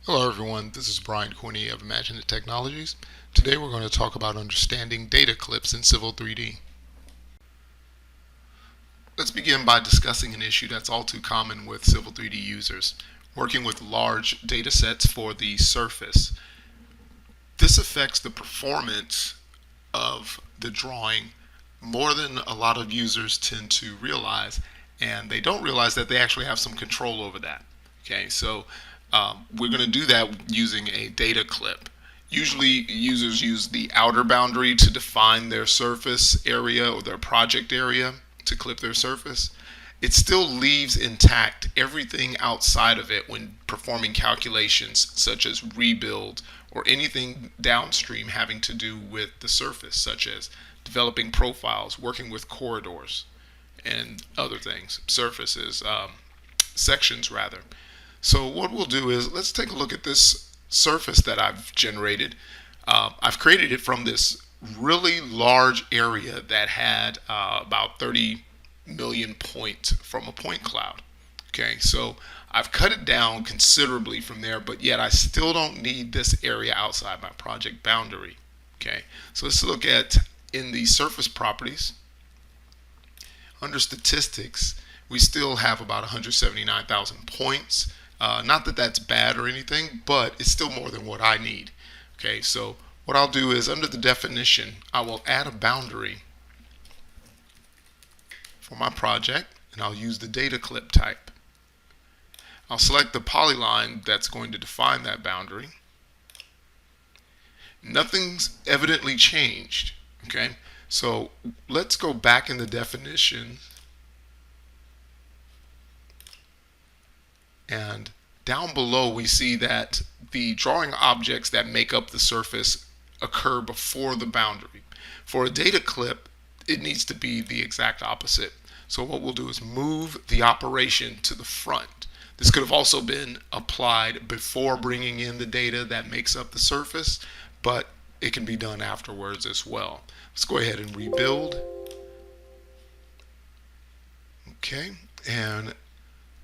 Hello everyone, this is Brian Corney of Imagine It Technologies. Today we're going to talk about understanding data clips in Civil 3D. Let's begin by discussing an issue that's all too common with Civil 3D users, working with large data sets for the surface. This affects the performance of the drawing more than a lot of users tend to realize, and they don't realize that they actually have some control over that. Okay, so we're going to do that using a data clip. Usually users use the outer boundary to define their surface area or their project area to clip their surface. It still leaves intact everything outside of it when performing calculations such as rebuild or anything downstream having to do with the surface, such as developing profiles, working with corridors, and other things, surfaces, sections rather. So what we'll do is let's take a look at this surface that I've generated. I've created it from this really large area that had about 30 million points from a point cloud. Okay, so I've cut it down considerably from there, but yet I still don't need this area outside my project boundary. Okay, so let's look at in the surface properties. Under statistics, we still have about 179,000 points. Not that that's bad or anything, but it's still more than what I need. Okay, so what I'll do is under the definition, I will add a boundary for my project, and I'll use the data clip type. I'll select the polyline that's going to define that boundary. Nothing's evidently changed. Okay, so let's go back in the definition, and down below we see that the drawing objects that make up the surface occur before the boundary. For a data clip, it needs to be the exact opposite. So what we'll do is move the operation to the front. This could have also been applied before bringing in the data that makes up the surface, but it can be done afterwards as well. Let's go ahead and rebuild. Okay, and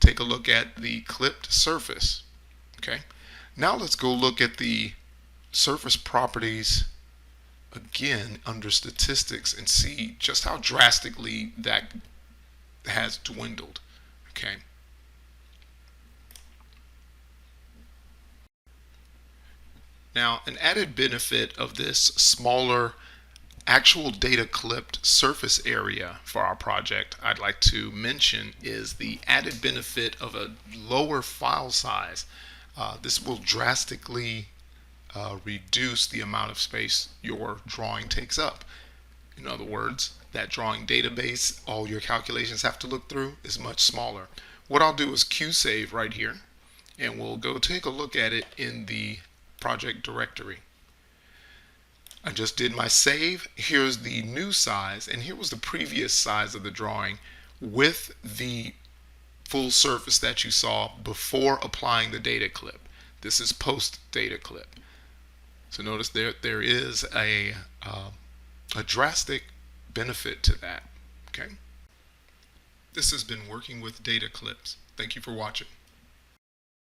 take a look at the clipped surface. Okay, now let's go look at the surface properties again under statistics and see just how drastically that has dwindled. Okay, now an added benefit of this smaller actual data clipped surface area for our project I'd like to mention is the added benefit of a lower file size. This will drastically reduce the amount of space your drawing takes up. In other words, that drawing database all your calculations have to look through is much smaller. What I'll do is QSave right here, and we'll go take a look at it in the project directory. I just did my save. Here's the new size, and here was the previous size of the drawing with the full surface that you saw before applying the data clip. This is post data clip. So notice there is a drastic benefit to that. Okay. This has been working with data clips. Thank you for watching.